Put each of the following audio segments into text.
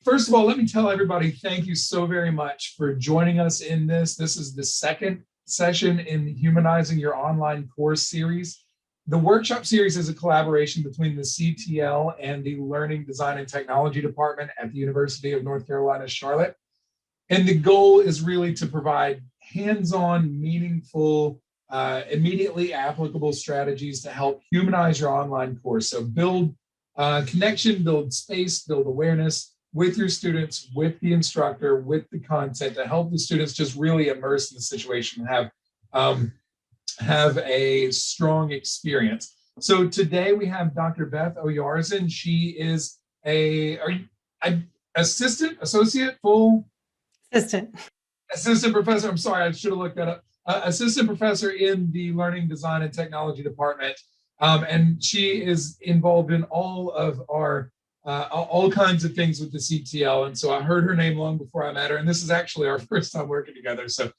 first of all, let me tell everybody, thank you so very much for joining us in this. This is the second session in the Humanizing Your Online Course series. The workshop series is a collaboration between the CTL and the Learning, Design, and Technology Department at the University of North Carolina, Charlotte. And the goal is really to provide hands-on, meaningful, immediately applicable strategies to help humanize your online course. So build connection, build space, build awareness with your students, with the instructor, with the content to help the students just really immerse in the situation and have a strong experience. So today we have Dr. Beth Oyarzun. She is assistant professor. I'm sorry, I should have looked that up. Assistant professor in the Learning, Design, and Technology Department. And she is involved in all of our all kinds of things with the CTL. And so I heard her name long before I met her. And this is actually our first time working together. So,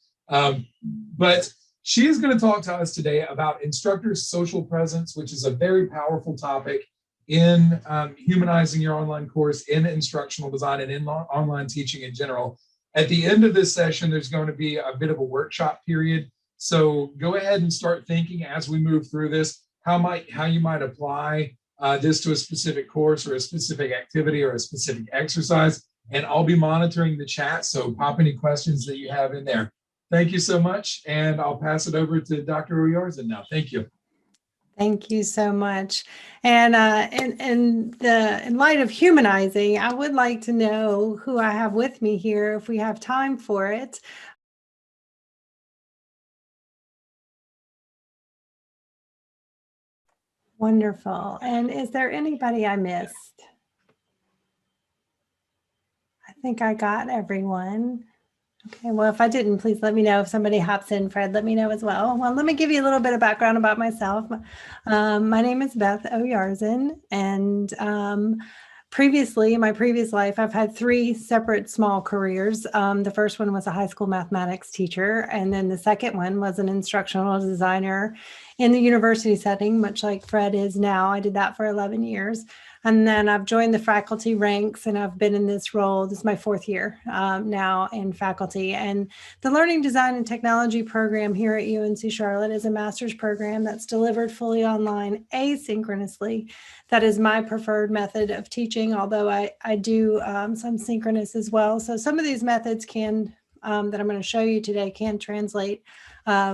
but she is going to talk to us today about instructor social presence, which is a very powerful topic in humanizing your online course, in instructional design, and in online teaching in general. At the end of this session, there's going to be a bit of a workshop period. So go ahead and start thinking as we move through this, how you might apply this to a specific course or a specific activity or a specific exercise. And I'll be monitoring the chat, so pop any questions that you have in there. Thank you so much, and I'll pass it over to Dr. Oyarzun now. Thank you. Thank you so much. And in light of humanizing, I would like to know who I have with me here, if we have time for it. Wonderful. And is there anybody I missed? I think I got everyone. Okay, well, if I didn't, please let me know. If somebody hops in, Fred, let me know as well. Well, let me give you a little bit of background about myself. My name is Beth Oyarzun, and previously, in my previous life, I've had 3 separate small careers. The first one was a high school mathematics teacher, and then the second one was an instructional designer in the university setting, much like Fred is now. I did that for 11 years. And then I've joined the faculty ranks, and I've been in this role. This is my 4th year now in faculty. And the Learning, Design, and Technology program here at UNC Charlotte is a master's program that's delivered fully online asynchronously. That is my preferred method of teaching, although I do some synchronous as well. So some of these methods can, that I'm going to show you today, can translate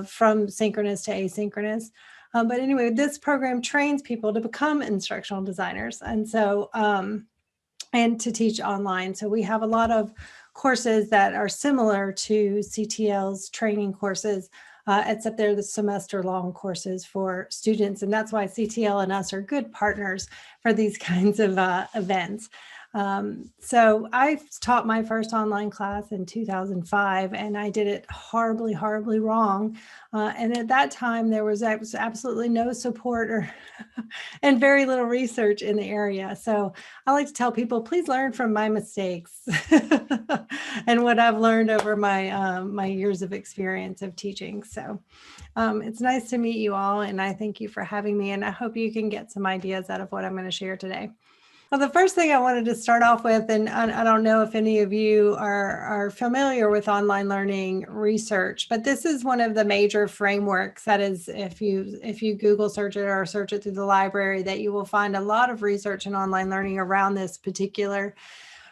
from synchronous to asynchronous. But anyway, this program trains people to become instructional designers, and so and to teach online. So we have a lot of courses that are similar to CTL's training courses, except they're the semester-long courses for students, and that's why CTL and us are good partners for these kinds of events. So I taught my first online class in 2005, and I did it horribly, horribly wrong. And at that time, there was absolutely no support and very little research in the area. So I like to tell people, please learn from my mistakes and what I've learned over my, my years of experience of teaching. So it's nice to meet you all, and I thank you for having me, and I hope you can get some ideas out of what I'm going to share today. Well, the first thing I wanted to start off with, and I don't know if any of you are familiar with online learning research, but this is one of the major frameworks. That is, if you Google search it or search it through the library, that you will find a lot of research in online learning around this particular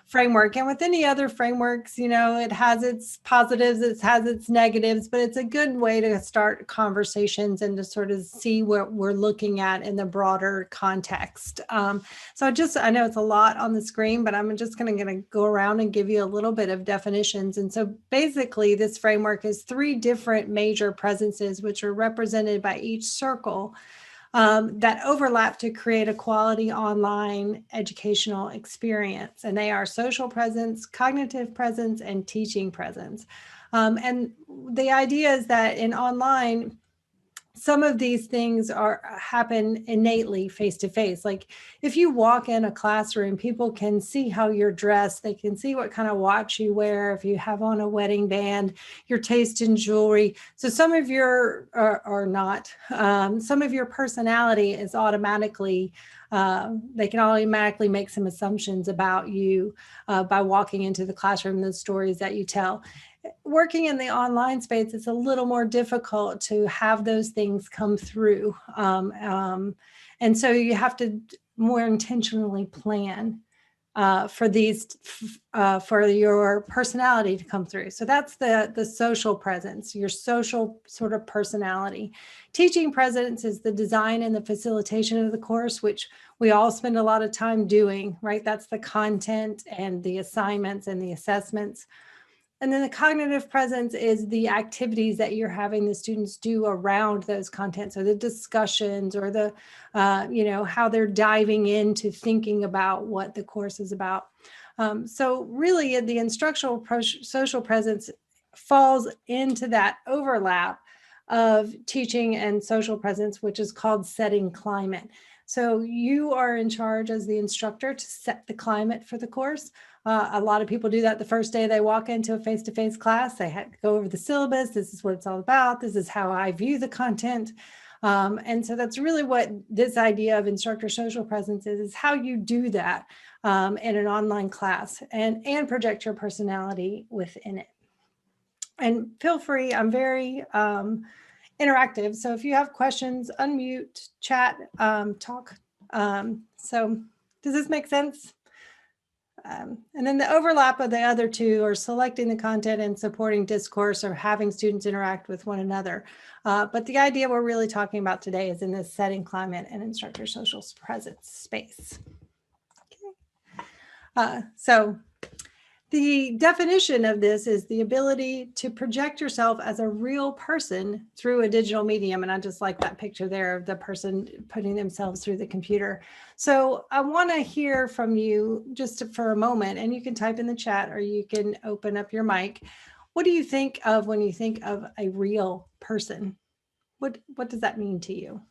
framework. And with any other frameworks, you know, it has its positives, it has its negatives, but it's a good way to start conversations and to sort of see what we're looking at in the broader context. So I know it's a lot on the screen, but I'm just going to go around and give you a little bit of definitions. And so basically this framework is 3 different major presences, which are represented by each circle, that overlap to create a quality online educational experience. And they are social presence, cognitive presence, and teaching presence. And the idea is that in online, some of these things happen innately face to face. Like if you walk in a classroom, people can see how you're dressed. They can see what kind of watch you wear, if you have on a wedding band, your taste in jewelry. So some of your, or not, some of your personality is automatically, they can automatically make some assumptions about you by walking into the classroom, the stories that you tell. Working in the online space, it's a little more difficult to have those things come through. And so you have to more intentionally plan for these, for your personality to come through. So that's the social presence, your social sort of personality. Teaching presence is the design and the facilitation of the course, which we all spend a lot of time doing, right? That's the content and the assignments and the assessments. And then the cognitive presence is the activities that you're having the students do around those contents, or the discussions, or the, how they're diving into thinking about what the course is about. So really the instructional social presence falls into that overlap of teaching and social presence, which is called setting climate. So you are in charge as the instructor to set the climate for the course. A lot of people do that the first day they walk into a face-to-face class. They have to go over the syllabus. This is what it's all about. This is how I view the content. And so that's really what this idea of instructor social presence is how you do that in an online class and project your personality within it. And feel free, I'm very interactive. So if you have questions, unmute, chat, talk. So does this make sense? And then the overlap of the other two are selecting the content and supporting discourse, or having students interact with one another. But the idea we're really talking about today is in this setting climate and instructor social presence space. Okay. So the definition of this is the ability to project yourself as a real person through a digital medium. And I just like that picture there of the person putting themselves through the computer. So I want to hear from you just for a moment, and you can type in the chat or you can open up your mic. What do you think of when you think of a real person? What does that mean to you?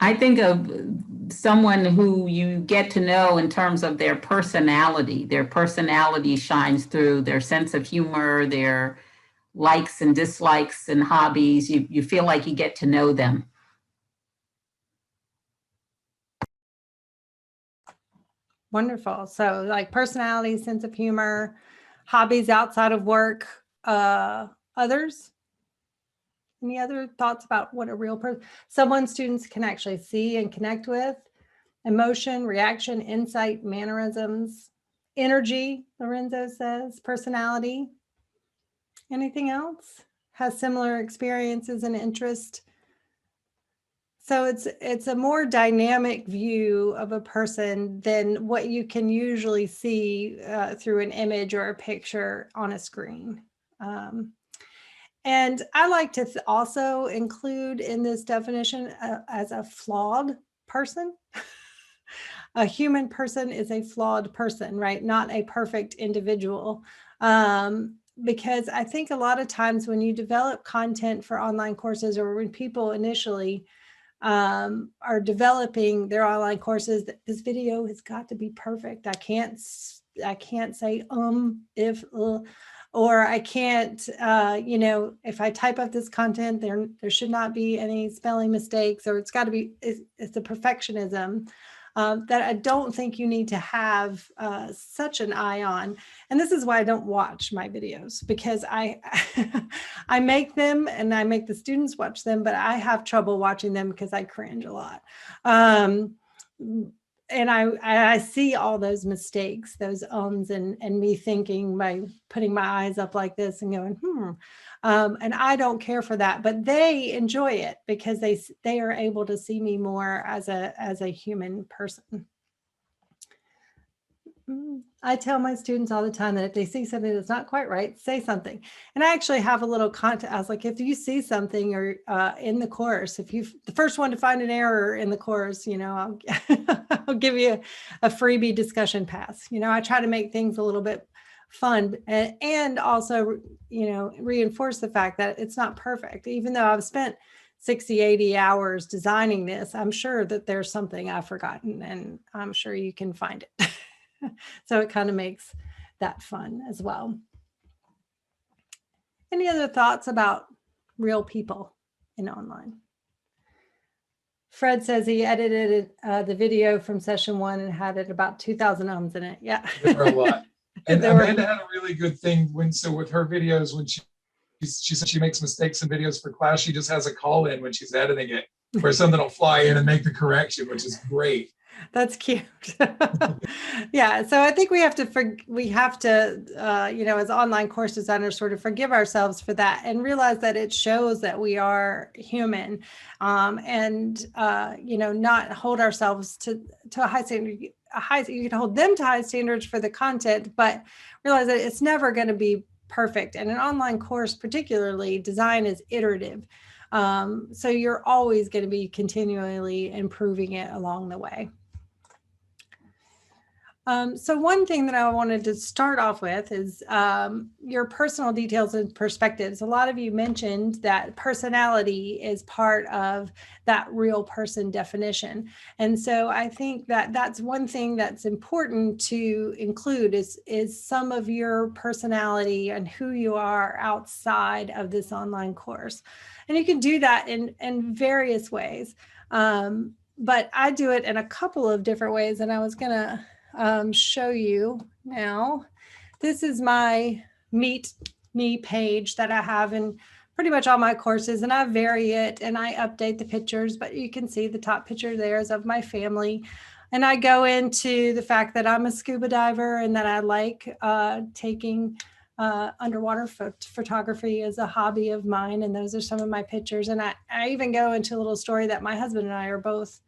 I think of someone who you get to know in terms of their personality. Their personality shines through, their sense of humor, their likes and dislikes and hobbies. You feel like you get to know them. Wonderful. So like personality, sense of humor, hobbies outside of work, others? Any other thoughts about what a real person, someone students can actually see and connect with? Emotion, reaction, insight, mannerisms, energy, Lorenzo says, personality. Anything else? Has similar experiences and interest. So it's a more dynamic view of a person than what you can usually see through an image or a picture on a screen. And I like to also include in this definition as a flawed person. A human person is a flawed person, right? Not a perfect individual. Because I think a lot of times when you develop content for online courses, or when people initially are developing their online courses, that this video has got to be perfect. I can't say if or I can't, if I type up this content, there should not be any spelling mistakes, or it's got to be, it's a perfectionism that I don't think you need to have such an eye on. And this is why I don't watch my videos, because I make them and I make the students watch them, but I have trouble watching them because I cringe a lot. And I see all those mistakes, those ums, and me thinking by putting my eyes up like this and going, and I don't care for that, but they enjoy it because they are able to see me more as a human person. I tell my students all the time that if they see something that's not quite right, say something. And I actually have a little content. I was like, if you see something or in the course, if you're the first one to find an error in the course, I'll, I'll give you a freebie discussion pass. I try to make things a little bit fun, and also, reinforce the fact that it's not perfect. Even though I've spent 60, 80 hours designing this, I'm sure that there's something I've forgotten, and I'm sure you can find it. So it kind of makes that fun as well. Any other thoughts about real people in online? Fred says he edited the video from session 1 and had it about 2,000 ums in it. Yeah. There were a lot. And There were- Amanda had a really good thing with her videos, when she said she makes mistakes in videos for class, she just has a call in when she's editing it where something will fly in and make the correction, which is great. That's cute. Yeah. So I think we have to, as online course designers, sort of forgive ourselves for that and realize that it shows that we are human, and not hold ourselves to a high standard. You can hold them to high standards for the content, but realize that it's never going to be perfect. And an online course, particularly, design is iterative. So you're always going to be continually improving it along the way. So one thing that I wanted to start off with is your personal details and perspectives. A lot of you mentioned that personality is part of that real person definition. And so I think that that's one thing that's important to include is some of your personality and who you are outside of this online course. And you can do that in various ways. But I do it in a couple of different ways, and I was going to show you now. This is my Meet Me page that I have in pretty much all my courses, and I vary it and I update the pictures, but you can see the top picture there is of my family. And I go into the fact that I'm a scuba diver and that I like taking underwater photography as a hobby of mine. And those are some of my pictures. And I even go into a little story that my husband and I are both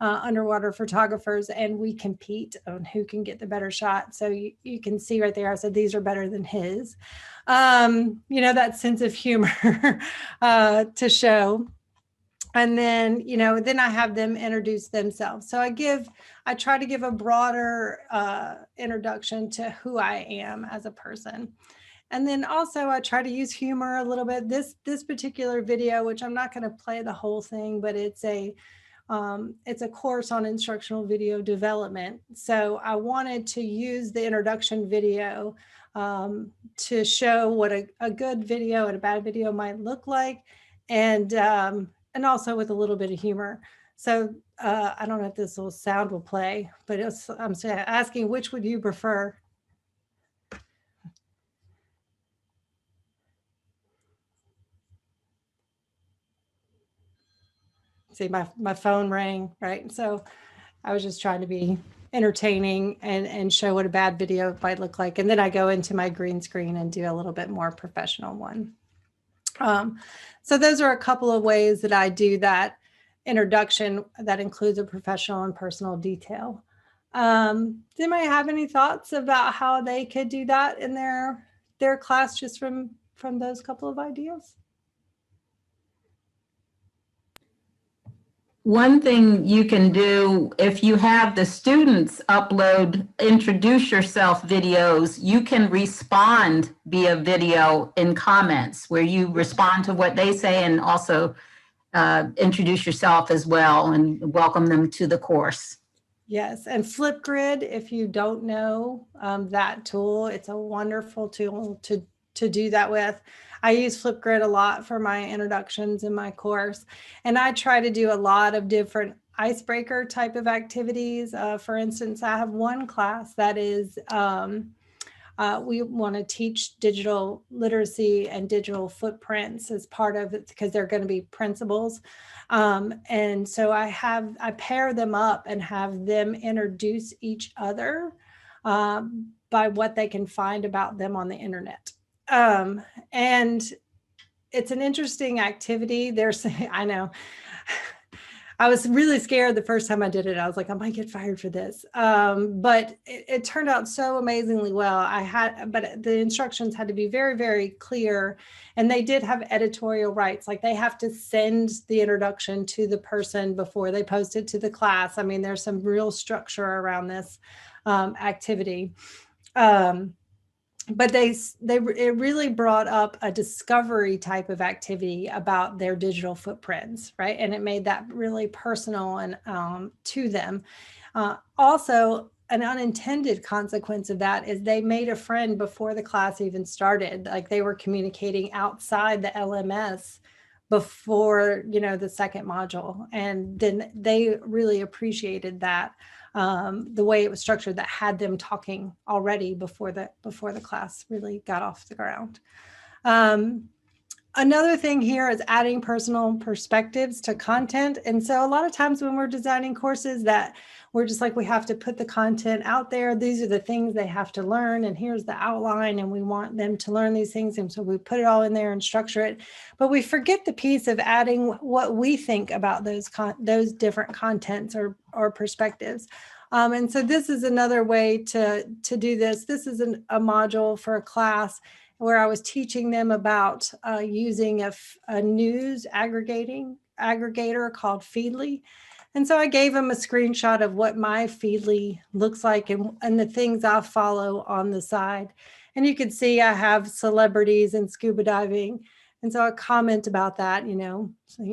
underwater photographers, and we compete on who can get the better shot. So you can see right there, I said, these are better than his. That sense of humor to show. And then, then I have them introduce themselves. So I try to give a broader introduction to who I am as a person. And then also I try to use humor a little bit. This particular video, which I'm not going to play the whole thing, but it's a course on instructional video development. So I wanted to use the introduction video to show what a good video and a bad video might look like, and also with a little bit of humor. So I don't know if this little sound will play, but I'm asking, which would you prefer? See, my phone rang, right? So I was just trying to be entertaining and show what a bad video might look like. And then I go into my green screen and do a little bit more professional one. So those are a couple of ways that I do that introduction that includes a professional and personal detail. Does anybody have any thoughts about how they could do that in their class just from those couple of ideas? One thing you can do, if you have the students upload introduce yourself videos, you can respond via video in comments where you respond to what they say and also introduce yourself as well and welcome them to the course. Yes, and Flipgrid, if you don't know that tool, it's a wonderful tool to do that with. I use Flipgrid a lot for my introductions in my course, and I try to do a lot of different icebreaker type of activities. For instance, I have one class that is, we want to teach digital literacy and digital footprints as part of it because they're going to be principles. And so I pair them up and have them introduce each other by what they can find about them on the internet. And it's an interesting activity. I know I was really scared the first time I did it. I was like, I might get fired for this. But it turned out so amazingly well. But the instructions had to be very, very clear. And they did have editorial rights. Like they have to send the introduction to the person before they post it to the class. I mean, there's some real structure around this activity. but it really brought up a discovery type of activity about their digital footprints, right? And it made that really personal and to them. Also, an unintended consequence of that is they made a friend before the class even started. Like they were communicating outside the LMS before, you know, the second module, and then they really appreciated that. The way it was structured, that had them talking already before the class really got off the ground. Another thing here is adding personal perspectives to content. And so a lot of times when we're designing courses, that we're just like, we have to put the content out there. These are the things they have to learn, and here's the outline, and we want them to learn these things. And so we put it all in there and structure it. But we forget the piece of adding what we think about those different contents or perspectives. And so this is another way to do this. This is a module for a class where I was teaching them about using a news aggregator called Feedly. And so I gave them a screenshot of what my Feedly looks like and the things I follow on the side. And you can see I have celebrities and scuba diving. And so I comment about that, you know,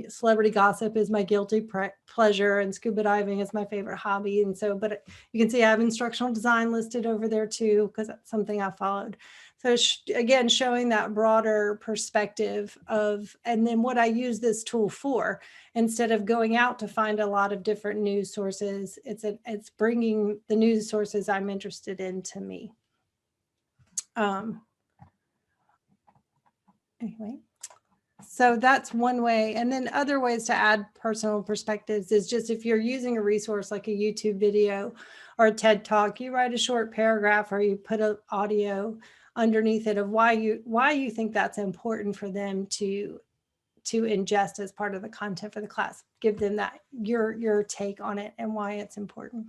celebrity gossip is my guilty pleasure and scuba diving is my favorite hobby. And so, but you can see I have instructional design listed over there too, because that's something I followed. So again, showing that broader perspective of, and then what I use this tool for, instead of going out to find a lot of different news sources, it's bringing the news sources I'm interested in to me. Anyway, so that's one way. And then other ways to add personal perspectives is just if you're using a resource like a YouTube video or a TED Talk, you write a short paragraph or you put an audio underneath it of why you think that's important for them to ingest as part of the content for the class. Give them that your take on it and why it's important.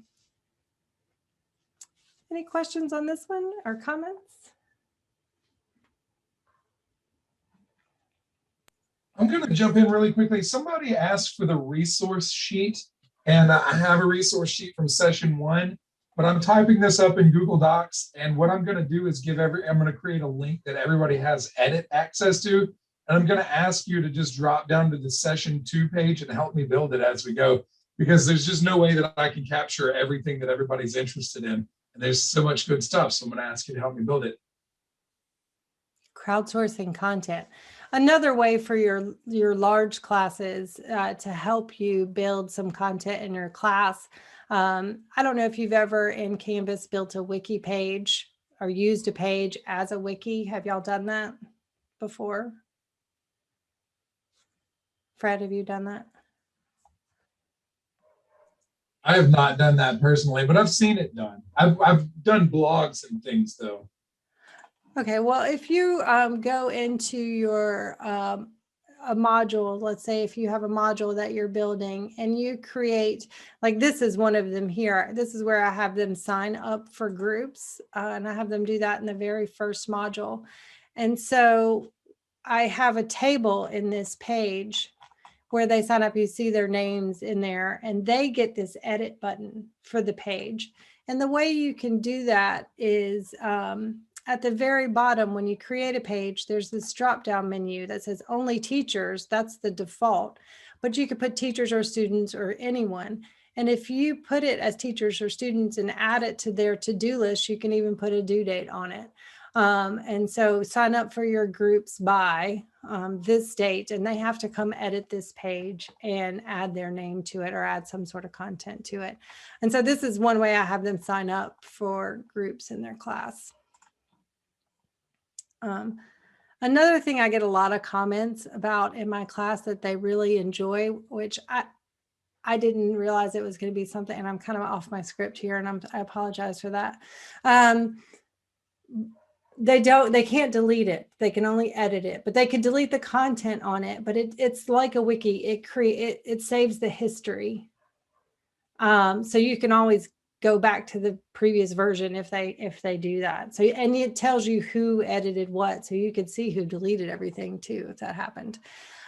Any questions on this one or comments? I'm going to jump in really quickly. Somebody asked for the resource sheet, and I have a resource sheet from session 1. But I'm typing this up in Google Docs, and what I'm going to do is I'm going to create a link that everybody has edit access to, and I'm going to ask you to just drop down to the session 2 page and help me build it as we go, because there's just no way that I can capture everything that everybody's interested in, and there's so much good stuff. So I'm going to ask you to help me build it. Crowdsourcing content. Another way for your large classes to help you build some content in your class. I don't know if you've ever in Canvas built a wiki page or used a page as a wiki. Have y'all done that before? Fred, have you done that? I have not done that personally, but I've seen it done. I've done blogs and things though. Okay, well, if you go into your a module, let's say if you have a module that you're building and you create, like this is one of them here. This is where I have them sign up for groups and I have them do that in the very first module. And so I have a table in this page where they sign up, you see their names in there and they get this edit button for the page. And the way you can do that is at the very bottom, when you create a page, there's this drop-down menu that says only teachers. That's the default, but you could put teachers or students or anyone. And if you put it as teachers or students and add it to their to-do list, you can even put a due date on it. And so sign up for your groups by this date, and they have to come edit this page and add their name to it or add some sort of content to it. And so this is one way I have them sign up for groups in their class. Another thing I get a lot of comments about in my class that they really enjoy, which I didn't realize it was going to be something, and I'm kind of off my script here, and I apologize for that. They can't delete it. They can only edit it, but they can delete the content on it. But it's like a wiki. It saves the history. So you can always go back to the previous version if they do that. So, and it tells you who edited what, so you could see who deleted everything too, if that happened.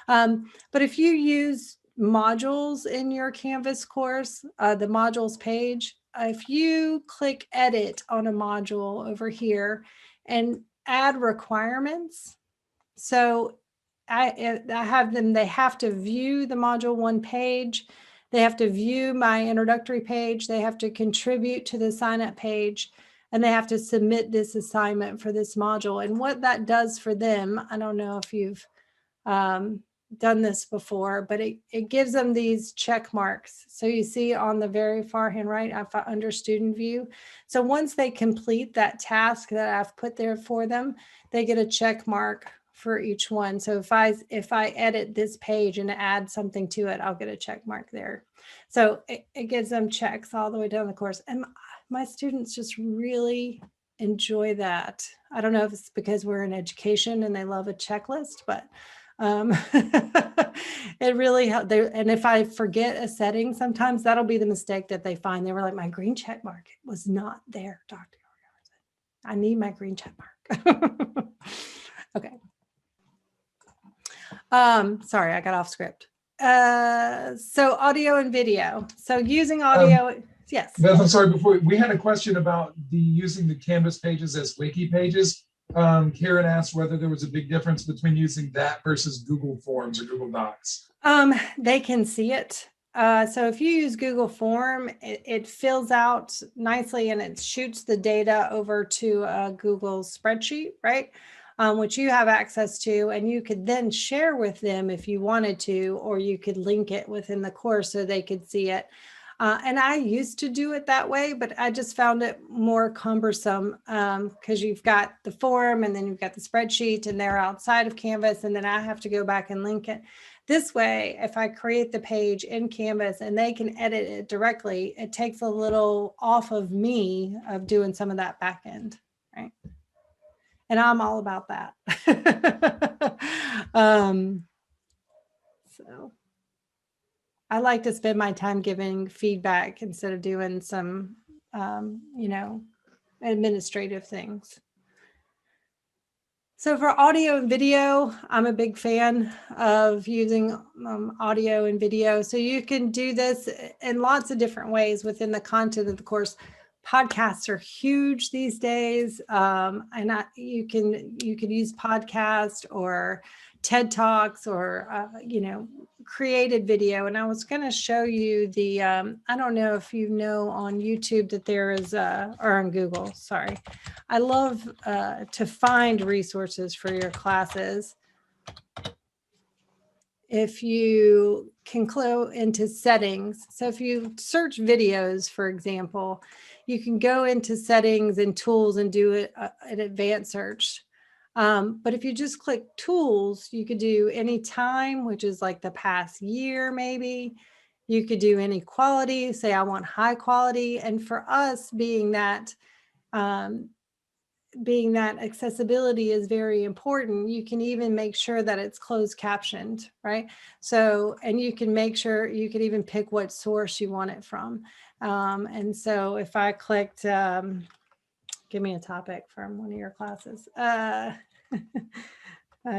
But if you use modules in your Canvas course, the modules page, if you click edit on a module over here, and add requirements. So I have them, they have to view the module 1 page. They have to view my introductory page. They have to contribute to the sign up page, and they have to submit this assignment for this module. And what that does for them, I don't know if you've done this before, but it gives them these check marks. So you see on the very far hand right, under student view. So once they complete that task that I've put there for them, they get a check mark for each one. So if I edit this page and add something to it, I'll get a check mark there. So it gives them checks all the way down the course. And my students just really enjoy that. I don't know if it's because we're in education and they love a checklist, but it really helped. And if I forget a setting, sometimes that'll be the mistake that they find. They were like, my green check mark was not there, Dr. Oyarzun. I need my green check mark. Okay. Sorry, I got off script. So audio and video. So using audio, yes. Beth, I'm sorry, before we had a question about using the Canvas pages as wiki pages. Karen asked whether there was a big difference between using that versus Google Forms or Google Docs. They can see it. So if you use Google Form, it fills out nicely and it shoots the data over to a Google spreadsheet, right? Which you have access to, and you could then share with them if you wanted to, or you could link it within the course so they could see it. And I used to do it that way, but I just found it more cumbersome because you've got the form and then you've got the spreadsheet and they're outside of Canvas, and then I have to go back and link it. This way, if I create the page in Canvas and they can edit it directly, it takes a little off of me of doing some of that back end, right? And I'm all about that. So I like to spend my time giving feedback instead of doing some, administrative things. So for audio and video, I'm a big fan of using audio and video. So you can do this in lots of different ways within the content of the course. Podcasts are huge these days, and you can use podcast or TED Talks or created video. And I was going to show you the I don't know if you know on YouTube that there is or on Google. Sorry, I love to find resources for your classes. If you can go into settings, so if you search videos, for example, you can go into settings and tools and do an advanced search. But if you just click tools, you could do any time, which is like the past year, maybe. You could do any quality, say I want high quality. And for us, being that accessibility is very important, you can even make sure that it's closed captioned, right? So, and you can make sure, you can even pick what source you want it from. And so if I clicked, give me a topic from one of your classes,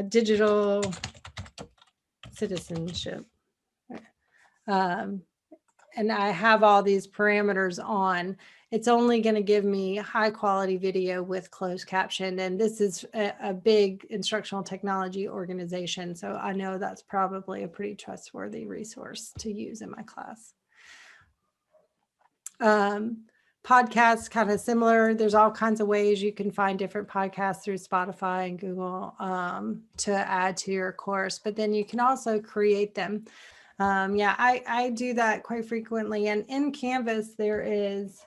digital citizenship. And I have all these parameters on, it's only going to give me high quality video with closed caption. And this is a big instructional technology organization. So I know that's probably a pretty trustworthy resource to use in my class. Podcasts, kind of similar. There's all kinds of ways you can find different podcasts through Spotify and Google to add to your course, but then you can also create them. I do that quite frequently. And in Canvas, there's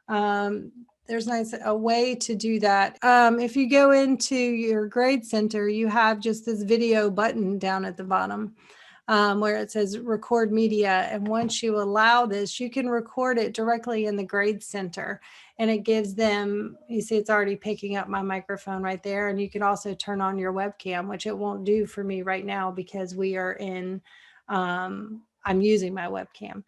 a way to do that. If you go into your grade center, you have just this video button down at the bottom where it says record media. And once you allow this, you can record it directly in the grade center. And it gives them, you see, it's already picking up my microphone right there. And you can also turn on your webcam, which it won't do for me right now because we are in, I'm using my webcam.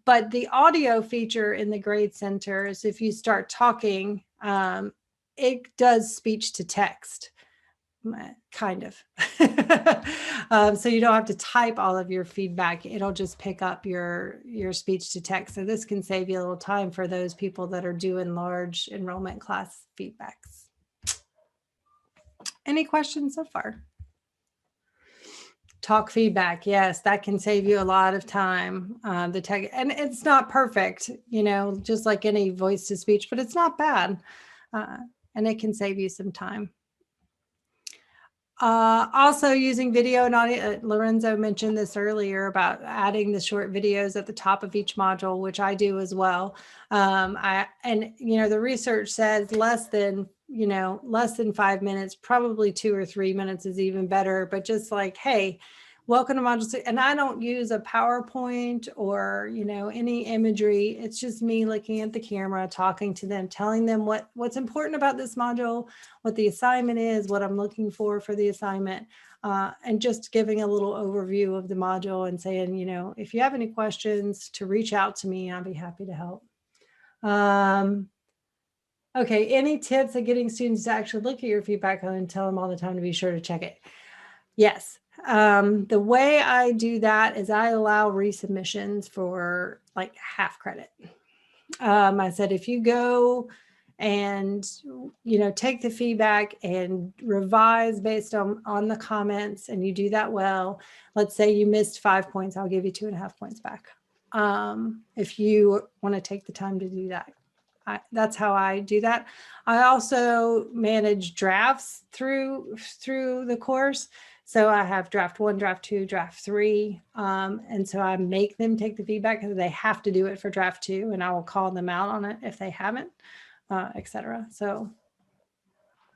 But the audio feature in the grade center is if you start talking, it does speech to text, kind of. So you don't have to type all of your feedback. It'll just pick up your speech to text. So this can save you a little time for those people that are doing large enrollment class feedbacks. Any questions so far? Talk feedback. Yes, that can save you a lot of time. The tech, and it's not perfect, you know, just like any voice to speech, but it's not bad. And it can save you some time. Also using video and audio. Lorenzo mentioned this earlier about adding the short videos at the top of each module, which I do as well. And you know, the research says less than 5 minutes, probably 2 or 3 minutes is even better. But just like, hey, welcome to module 6. And I don't use a PowerPoint or, you know, any imagery. It's just me looking at the camera, talking to them, telling them what's important about this module, what the assignment is, what I'm looking for the assignment, and just giving a little overview of the module and saying, you know, if you have any questions, to reach out to me, I'll be happy to help. Okay, any tips at getting students to actually look at your feedback and tell them all the time to be sure to check it? Yes. The way I do that is I allow resubmissions for like half credit. I said, if you go and, you know, take the feedback and revise based on the comments, and you do that well, let's say you missed 5 points, I'll give you 2.5 points back. If you want to take the time to do that. That's how I do that. I also manage drafts through the course. So I have draft 1, draft 2, draft 3. And so I make them take the feedback because they have to do it for draft 2, and I will call them out on it if they haven't, etc. So,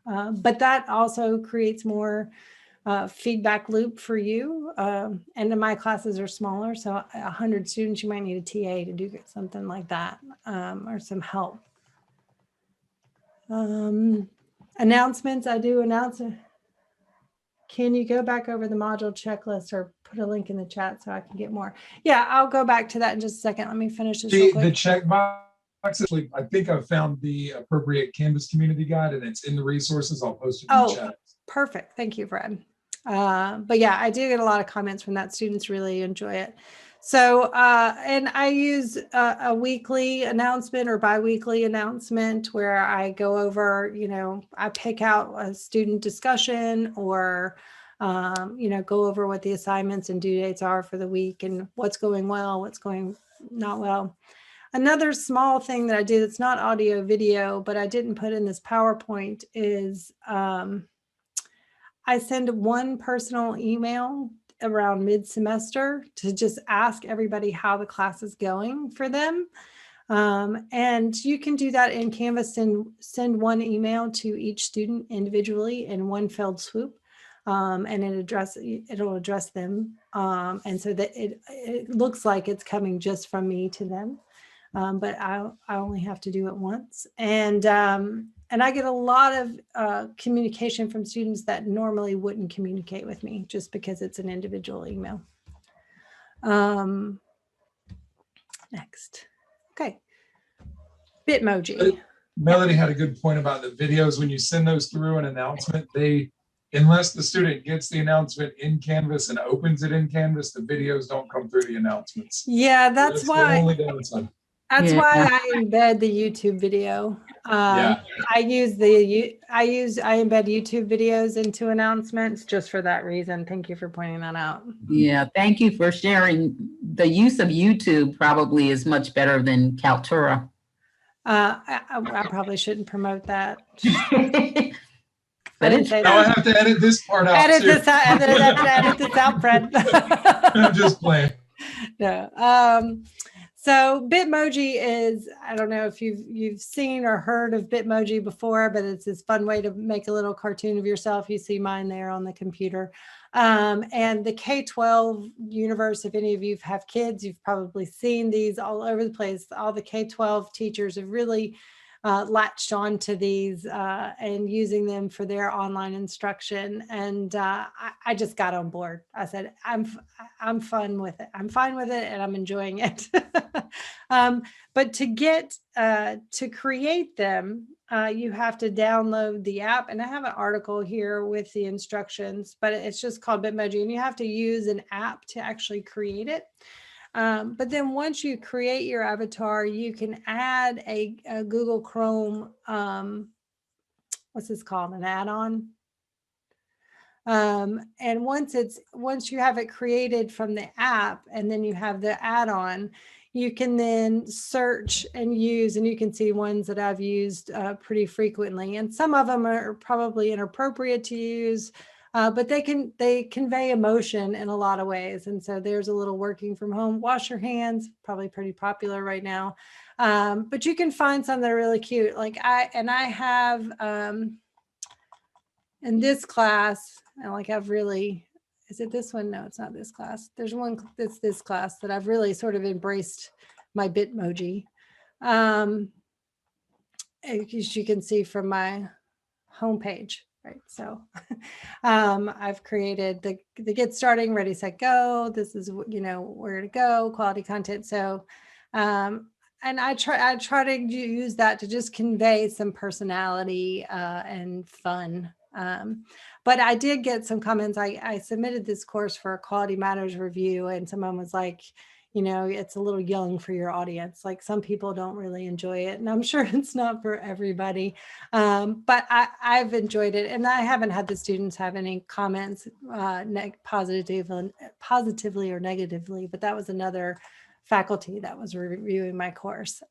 but that also creates more feedback loop for you. And my classes are smaller. So 100 students, you might need a TA to do something like that, or some help. Announcements, I do announce. Can you go back over the module checklist or put a link in the chat so I can get more? Yeah, I'll go back to that in just a second. Let me finish this real quick. The checkbox, actually, I think I've found the appropriate Canvas community guide, and it's in the resources. I'll post it in the chat. Perfect. Thank you, Fred. But yeah, I do get a lot of comments from that. Students really enjoy it. So, and I use a weekly announcement or bi-weekly announcement where I go over, you know, I pick out a student discussion or, you know, go over what the assignments and due dates are for the week and what's going well, what's going not well. Another small thing that I do that's not audio video, but I didn't put in this PowerPoint is I send one personal email around mid-semester to just ask everybody how the class is going for them. And you can do that in Canvas and send one email to each student individually in one fell swoop. And it'll address them. And so that it looks like it's coming just from me to them. But I only have to do it once. And I get a lot of communication from students that normally wouldn't communicate with me just because it's an individual email. Next. Okay. Bitmoji. Melody had a good point about the videos. When you send those through an announcement, unless the student gets the announcement in Canvas and opens it in Canvas, the videos don't come through the announcembents. Yeah, that's why. That's Yeah. why I embed the YouTube video. Yeah. I embed YouTube videos into announcements just for that reason. Thank you for pointing that out. Yeah, thank you for sharing. The use of YouTube probably is much better than Kaltura. I probably shouldn't promote that. But it's now I have to edit this part out. Edit this out, Fred. I'm just playing. No. So Bitmoji is, I don't know if you've seen or heard of Bitmoji before, but it's this fun way to make a little cartoon of yourself. You see mine there on the computer. And the K-12 universe, if any of you have kids, you've probably seen these all over the place. All the K-12 teachers have really latched on to these and using them for their online instruction. And I just got on board. I said, I'm fun with it. I'm fine with it and I'm enjoying it. But to create them, you have to download the app. And I have an article here with the instructions, but it's just called Bitmoji, and you have to use an app to actually create it. But then once you create your avatar, you can add a Google Chrome, what's this called? An add-on? And once you have it created from the app, and then you have the add-on, you can then search and use, and you can see ones that I've used pretty frequently. And some of them are probably inappropriate to use, but they convey emotion in a lot of ways. And so there's a little working from home, wash your hands, probably pretty popular right now. But you can find some that are really cute. Like I have in this class, and like I've really, is it this one? No, it's not this class. There's one that's this class that I've really sort of embraced my Bitmoji. As you can see from my homepage, right? So I've created the get starting, ready, set, go. This is, where to go, quality content. So, and I try to use that to just convey some personality and fun. But I did get some comments. I submitted this course for a Quality Matters review, and someone was like, it's a little young for your audience. Like some people don't really enjoy it, and I'm sure it's not for everybody. But I've enjoyed it, and I haven't had the students have any comments positively or negatively, but that was another faculty that was reviewing my course.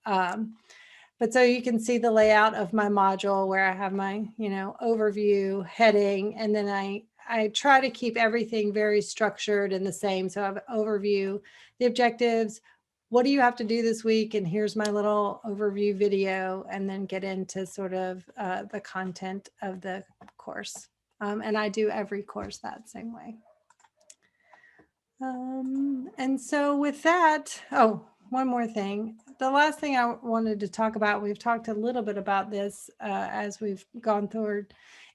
But so you can see the layout of my module where I have my, overview, heading, and then I try to keep everything very structured and the same. So I have overview, the objectives, what do you have to do this week? And here's my little overview video, and then get into sort of the content of the course. And I do every course that same way. And so with that, one more thing. The last thing I wanted to talk about, we've talked a little bit about this as we've gone through,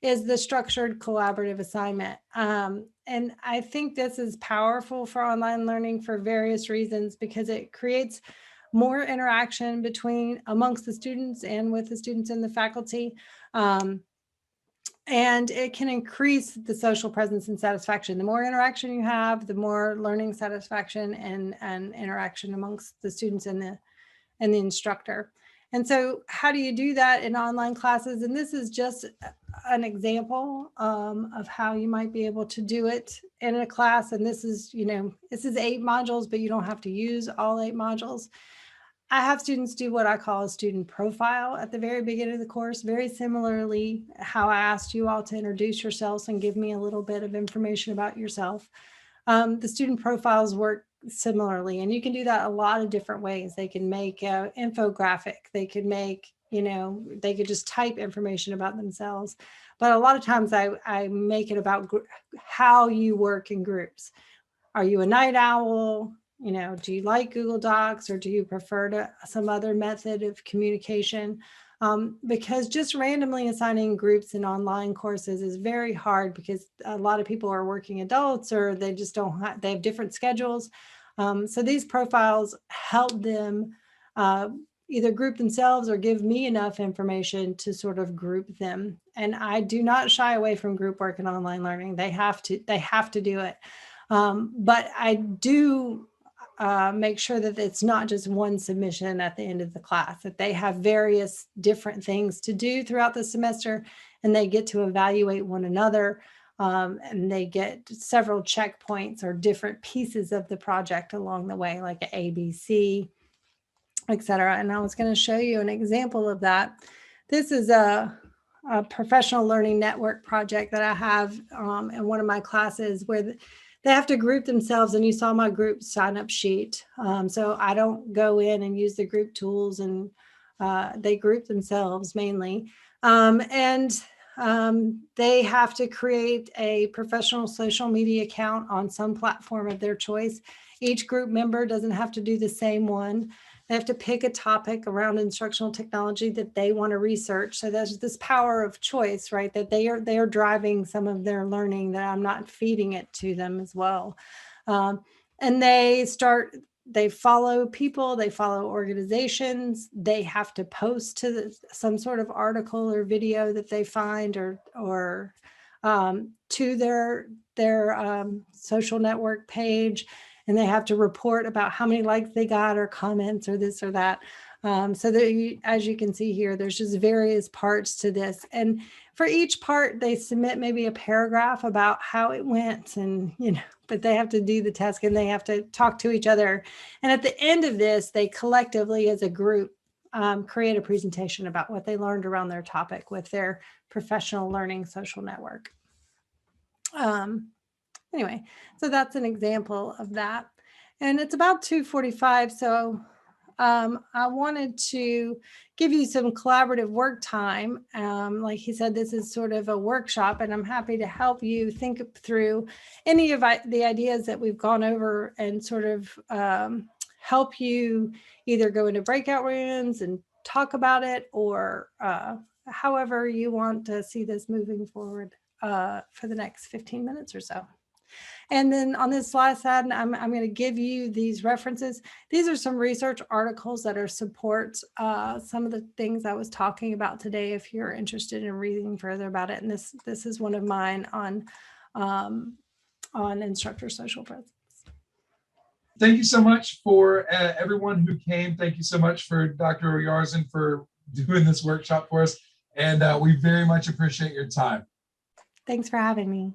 is the structured collaborative assignment. And I think this is powerful for online learning for various reasons, because it creates more interaction amongst the students and with the students and the faculty. And it can increase the social presence and satisfaction. The more interaction you have, the more learning satisfaction and interaction amongst the students and the instructor. And so how do you do that in online classes? And this is just an example of how you might be able to do it in a class. And this is, this is 8 modules, but you don't have to use all 8 modules. I have students do what I call a student profile at the very beginning of the course, very similarly how I asked you all to introduce yourselves and give me a little bit of information about yourself. The student profiles work similarly, and you can do that a lot of different ways. They can make an infographic. They could make, they could just type information about themselves. But a lot of times I make it about how you work in groups. Are you a night owl? Do you like Google Docs, or do you prefer some other method of communication? Because just randomly assigning groups in online courses is very hard, because a lot of people are working adults, or they just they have different schedules. So these profiles help them either group themselves or give me enough information to sort of group them. And I do not shy away from group work in online learning. They have to do it. But I do make sure that it's not just one submission at the end of the class, that they have various different things to do throughout the semester, and they get to evaluate one another, and they get several checkpoints or different pieces of the project along the way, like an ABC, etc. And I was going to show you an example of that. This is a professional learning network project that I have in one of my classes, where they have to group themselves, and you saw my group sign up sheet. So I don't go in and use the group tools, and they group themselves mainly. And they have to create a professional social media account on some platform of their choice. Each group member doesn't have to do the same one. They have to pick a topic around instructional technology that they want to research. So there's this power of choice, right? That they are driving some of their learning, that I'm not feeding it to them as well. And they follow people, they follow organizations, they have to post to some sort of article or video that they find, or to their social network page. And they have to report about how many likes they got, or comments, or this or that. So that as you can see here, there's just various parts to this. And for each part, they submit maybe a paragraph about how it went, and, but they have to do the task and they have to talk to each other. And at the end of this, they collectively as a group create a presentation about what they learned around their topic with their professional learning social network. Anyway, so that's an example of that. And it's about 2:45, so I wanted to give you some collaborative work time. Like he said, this is sort of a workshop, and I'm happy to help you think through any of the ideas that we've gone over and sort of help you either go into breakout rooms and talk about it, or however you want to see this moving forward for the next 15 minutes or so. And then on this last slide, I'm going to give you these references. These are some research articles that are support some of the things I was talking about today, if you're interested in reading further about it. And this is one of mine on instructor social presence. Thank you so much for everyone who came. Thank you so much for Dr. Oyarzun for doing this workshop for us. And we very much appreciate your time. Thanks for having me.